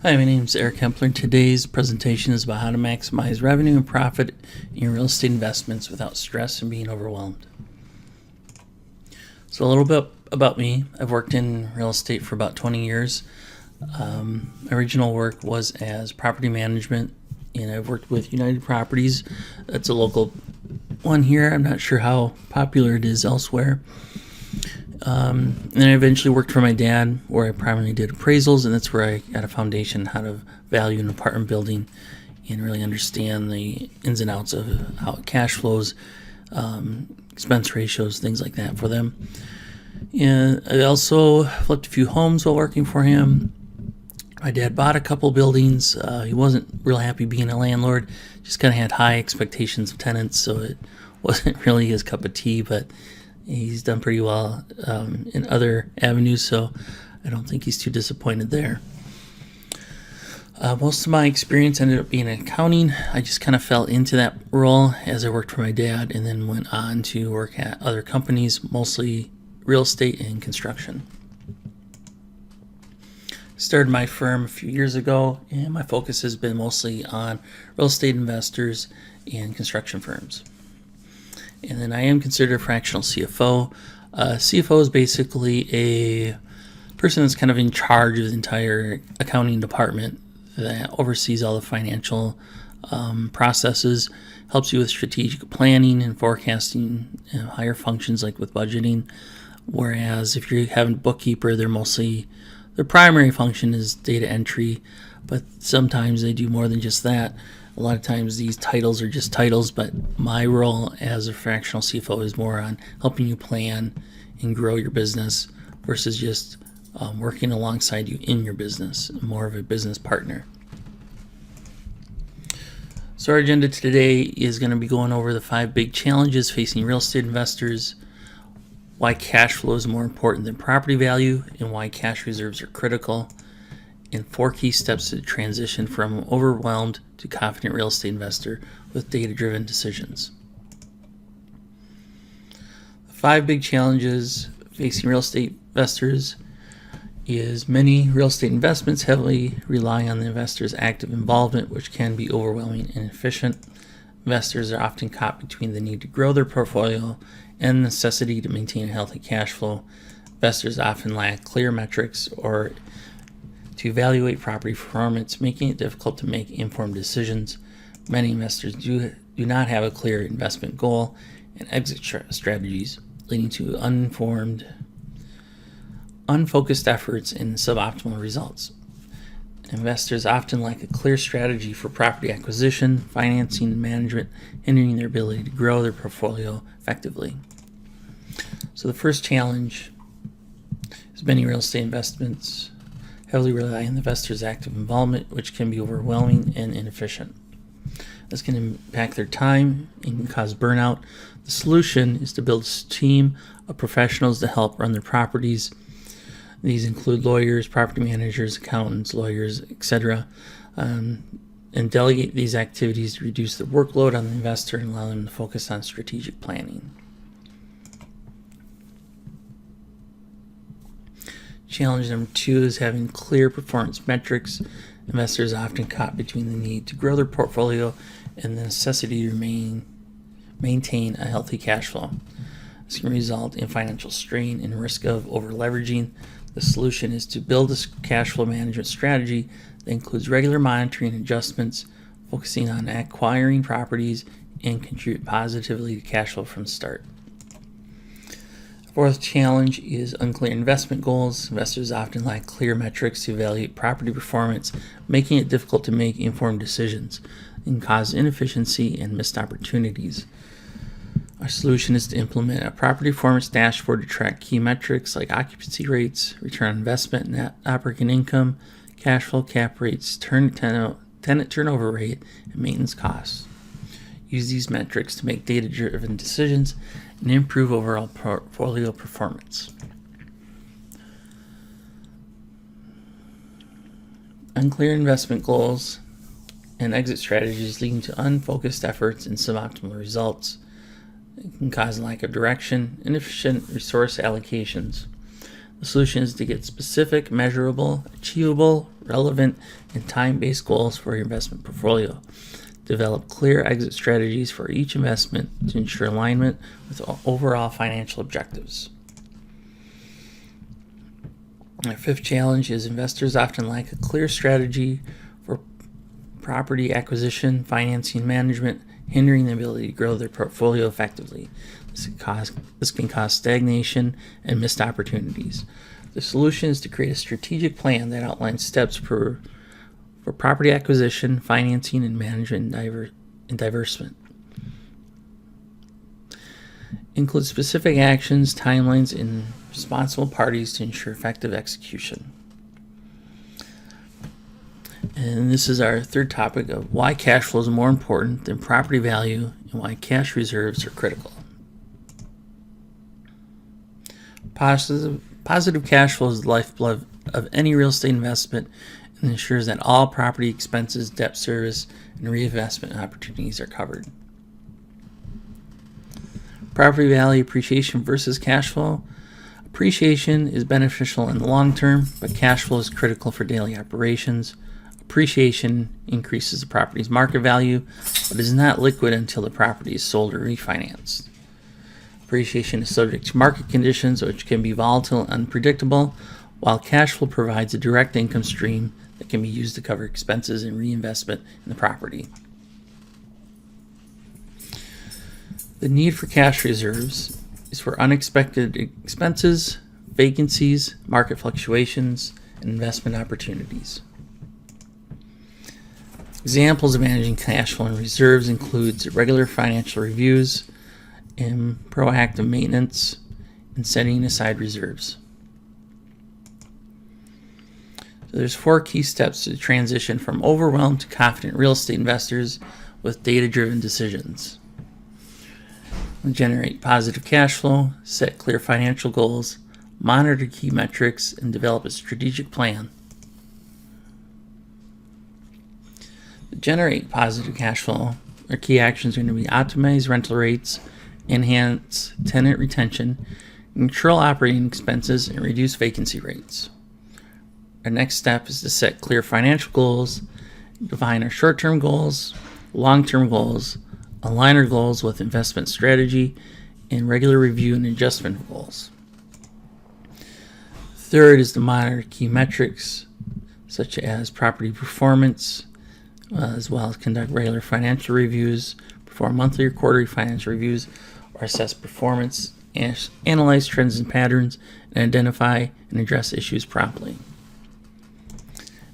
Hi, my name is Eric Hempler. Today's presentation is about how to maximize revenue and profit in your real estate investments without stress and being overwhelmed. So a little bit about me. I've worked in real estate for about 20 years. My original work was as property management, and I've worked with United Properties. That's a local one here. I'm not sure how popular it is elsewhere. And I eventually worked for my dad, where I primarily did appraisals, and that's where I got a foundation how to value an apartment building and really understand the ins and outs of how it cash flows, expense ratios, things like that for them. And I also flipped a few homes while working for him. My dad bought a couple buildings. He wasn't real happy being a landlord, just kind of had high expectations of tenants, so it wasn't really his cup of tea, but he's done pretty well in other avenues, so I don't think he's too disappointed there. Most of my experience ended up being in accounting. I just kind of fell into that role as I worked for my dad and then went on to work at other companies, mostly real estate and construction. Started my firm a few years ago, and my focus has been mostly on real estate investors and construction firms. And then I am considered a fractional CFO. CFO is basically a person that's kind of in charge of the entire accounting department that oversees all the financial processes, helps you with strategic planning and forecasting, higher functions like with budgeting. Whereas if you're having a bookkeeper, their primary function is data entry, but sometimes they do more than just that. A lot of times these titles are just titles, but my role as a fractional CFO is more on helping you plan and grow your business versus just working alongside you in your business, more of a business partner. So our agenda today is going to be going over the 5 big challenges facing real estate investors, why cash flow is more important than property value, and why cash reserves are critical, and 4 key steps to transition from overwhelmed to confident real estate investor with data-driven decisions. The 5 big challenges facing real estate investors is many real estate investments heavily rely on the investor's active involvement, which can be overwhelming and inefficient. Investors are often caught between the need to grow their portfolio and the necessity to maintain a healthy cash flow. Investors often lack clear metrics or to evaluate property performance, making it difficult to make informed decisions. Many investors do not have a clear investment goal and exit strategies, leading to unfocused efforts and suboptimal results. Investors often lack a clear strategy for property acquisition, financing, and management, hindering their ability to grow their portfolio effectively. So the first challenge is many real estate investments heavily rely on the investor's active involvement, which can be overwhelming and inefficient. This can impact their time and can cause burnout. The solution is to build a team of professionals to help run their properties. These include lawyers, property managers, accountants, lawyers, etc., and delegate these activities to reduce the workload on the investor and allow them to focus on strategic planning. Challenge number 2 is having clear performance metrics. Investors are often caught between the need to grow their portfolio and the necessity to maintain a healthy cash flow. This can result in financial strain and risk of over-leveraging. The solution is to build a cash flow management strategy that includes regular monitoring and adjustments, focusing on acquiring properties and contribute positively to cash flow from the start. Fourth challenge is unclear investment goals. Investors often lack clear metrics to evaluate property performance, making it difficult to make informed decisions and cause inefficiency and missed opportunities. Our solution is to implement a property performance dashboard to track key metrics like occupancy rates, return on investment, net operating income, cash flow, cap rates, tenant turnover rate, and maintenance costs. Use these metrics to make data-driven decisions and improve overall portfolio performance. Unclear investment goals and exit strategies leading to unfocused efforts and suboptimal results. It can cause a lack of direction, inefficient resource allocations. The solution is to get specific, measurable, achievable, relevant, and time-based goals for your investment portfolio. Develop clear exit strategies for each investment to ensure alignment with overall financial objectives. Our fifth challenge is investors often lack a clear strategy for property acquisition, financing, management, hindering the ability to grow their portfolio effectively. This can cause stagnation and missed opportunities. The solution is to create a strategic plan that outlines steps for property acquisition, financing, and management and divestment. Include specific actions, timelines, and responsible parties to ensure effective execution. And this is our third topic of why cash flow is more important than property value and why cash reserves are critical. Positive cash flow is the lifeblood of any real estate investment and ensures that all property expenses, debt service, and reinvestment opportunities are covered. Property value appreciation versus cash flow. Appreciation is beneficial in the long term, but cash flow is critical for daily operations. Appreciation increases the property's market value, but is not liquid until the property is sold or refinanced. Appreciation is subject to market conditions, which can be volatile and unpredictable, while cash flow provides a direct income stream that can be used to cover expenses and reinvestment in the property. The need for cash reserves is for unexpected expenses, vacancies, market fluctuations, and investment opportunities. Examples of managing cash flow and reserves includes regular financial reviews and proactive maintenance and setting aside reserves. So there's 4 key steps to transition from overwhelmed to confident real estate investors with data-driven decisions. Generate positive cash flow, set clear financial goals, monitor key metrics, and develop a strategic plan. To generate positive cash flow, our key actions are going to be optimize rental rates, enhance tenant retention, control operating expenses, and reduce vacancy rates. Our next step is to set clear financial goals, define our short-term goals, long-term goals, align our goals with investment strategy, and regular review and adjustment of goals. Third is to monitor key metrics such as property performance, as well as conduct regular financial reviews, perform monthly or quarterly financial reviews, or assess performance, analyze trends and patterns, and identify and address issues promptly.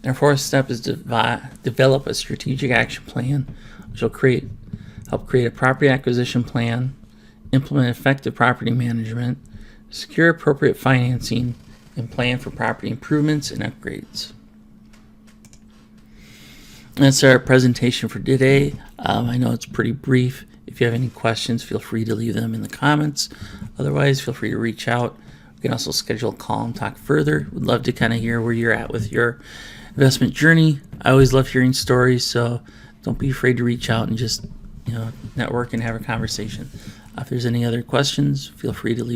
And our fourth step is to develop a strategic action plan, which will help create a property acquisition plan, implement effective property management, secure appropriate financing, and plan for property improvements and upgrades. That's our presentation for today. I know it's pretty brief. If you have any questions, feel free to leave them in the comments. Otherwise, feel free to reach out. We can also schedule a call and talk further. We'd love to kind of hear where you're at with your investment journey. I always love hearing stories, so don't be afraid to reach out and just network and have a conversation. If there's any other questions, feel free to leave